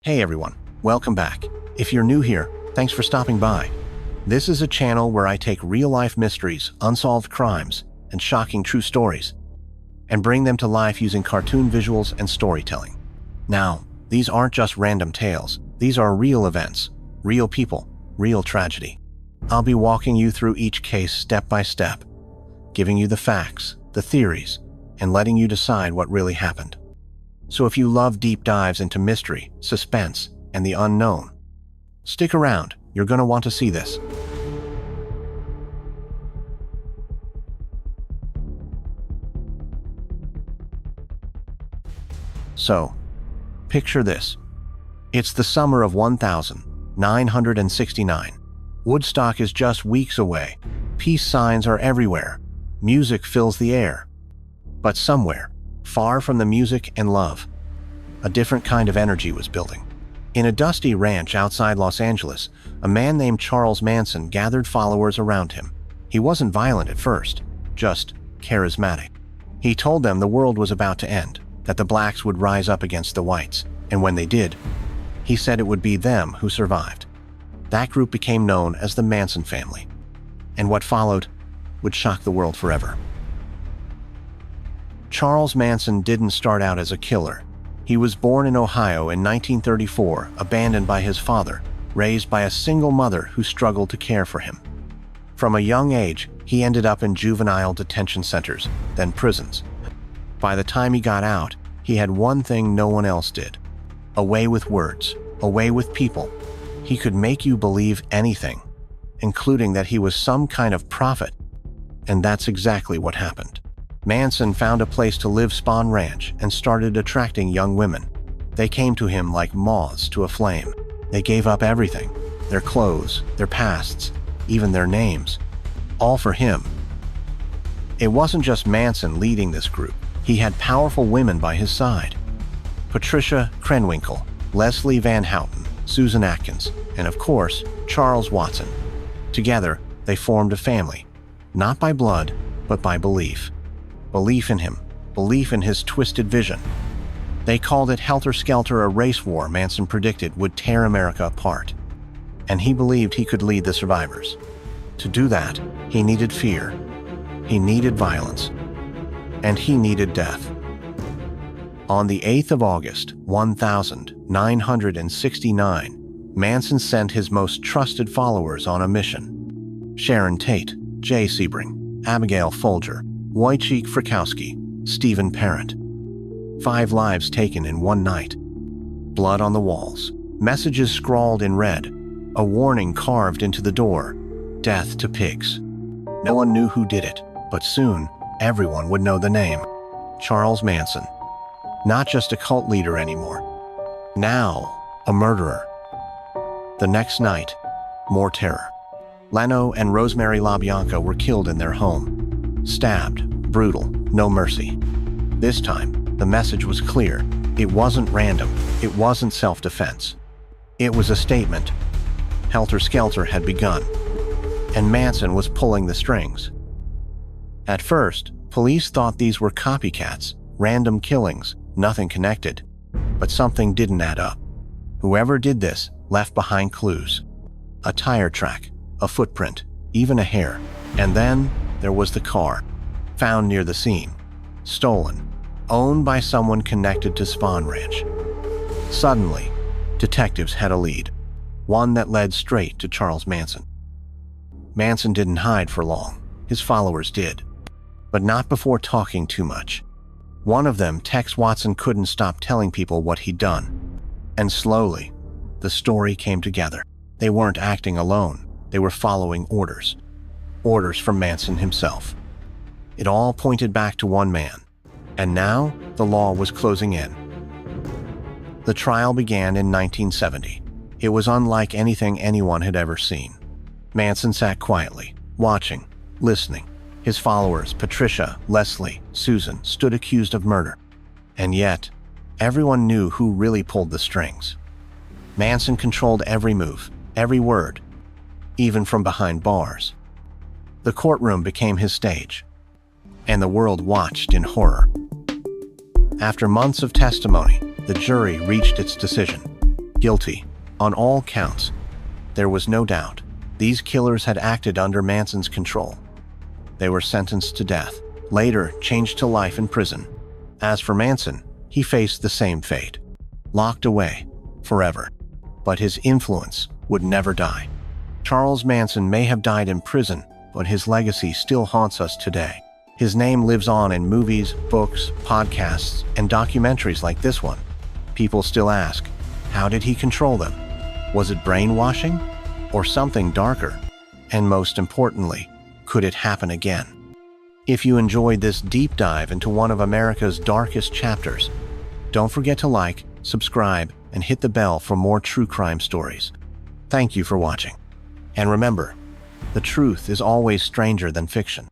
Hey everyone, welcome back. If you're new here, thanks for stopping by. This is a channel where I take real-life mysteries, unsolved crimes, and shocking true stories, and bring them to life using cartoon visuals and storytelling. Now, these aren't just random tales. These are real events, real people, real tragedy. I'll be walking you through each case step by step, giving you the facts, the theories, and letting you decide what really happened. So if you love deep dives into mystery, suspense, and the unknown, stick around. You're going to want to see this. So, picture this. It's the summer of 1969. Woodstock is just weeks away. Peace signs are everywhere. Music fills the air. But somewhere, far from the music and love, a different kind of energy was building. In a dusty ranch outside Los Angeles, a man named Charles Manson gathered followers around him. He wasn't violent at first, just charismatic. He told them the world was about to end, that the blacks would rise up against the whites, and when they did, he said it would be them who survived. That group became known as the Manson family, and what followed would shock the world forever. Charles Manson didn't start out as a killer. He was born in Ohio in 1934, abandoned by his father, raised by a single mother who struggled to care for him. From a young age, he ended up in juvenile detention centers, then prisons. By the time he got out, he had one thing no one else did: a way with words, a way with people. He could make you believe anything, including that he was some kind of prophet. And that's exactly what happened. Manson found a place to live, Spawn Ranch, and started attracting young women. They came to him like moths to a flame. They gave up everything, their clothes, their pasts, even their names, all for him. It wasn't just Manson leading this group. He had powerful women by his side: Patricia Krenwinkel, Leslie Van Houten, Susan Atkins, and of course, Charles Watson. Together, they formed a family, not by blood, but by belief. Belief in him, belief in his twisted vision. They called it Helter Skelter, a race war Manson predicted would tear America apart. And he believed he could lead the survivors. To do that, he needed fear, he needed violence, and he needed death. On the 8th of August, 1969, Manson sent his most trusted followers on a mission. Sharon Tate, Jay Sebring, Abigail Folger, Wojciech Frykowski, Stephen Parent. 5 lives taken in one night. Blood on the walls, messages scrawled in red, a warning carved into the door: death to pigs. No one knew who did it, but soon everyone would know the name: Charles Manson. Not just a cult leader anymore. Now, a murderer. The next night, more terror. Leno and Rosemary LaBianca were killed in their home. Stabbed, brutal, no mercy. This time, the message was clear. It wasn't random. It wasn't self-defense. It was a statement. Helter Skelter had begun, and Manson was pulling the strings. At first, police thought these were copycats, random killings, nothing connected. But something didn't add up. Whoever did this left behind clues. A tire track, a footprint, even a hair. And then there was the car, found near the scene, stolen, owned by someone connected to Spawn Ranch. Suddenly, detectives had a lead, one that led straight to Charles Manson. Manson didn't hide for long. His followers did, but not before talking too much. One of them, Tex Watson, couldn't stop telling people what he'd done. And slowly, the story came together. They weren't acting alone. They were following orders. Orders from Manson himself. It all pointed back to one man. And now, the law was closing in. The trial began in 1970. It was unlike anything anyone had ever seen. Manson sat quietly, watching, listening. His followers, Patricia, Leslie, Susan, stood accused of murder. And yet, everyone knew who really pulled the strings. Manson controlled every move, every word, even from behind bars. The courtroom became his stage, and the world watched in horror. After months of testimony, the jury reached its decision. Guilty on all counts. There was no doubt. These killers had acted under Manson's control. They were sentenced to death, later changed to life in prison. As for Manson, he faced the same fate. Locked away forever. But his influence would never die. Charles Manson may have died in prison, but his legacy still haunts us today. His name lives on in movies, books, podcasts, and documentaries like this one. People still ask, how did he control them? Was it brainwashing? Or something darker? And most importantly, could it happen again? If you enjoyed this deep dive into one of America's darkest chapters, don't forget to like, subscribe, and hit the bell for more true crime stories. Thank you for watching. And remember, the truth is always stranger than fiction.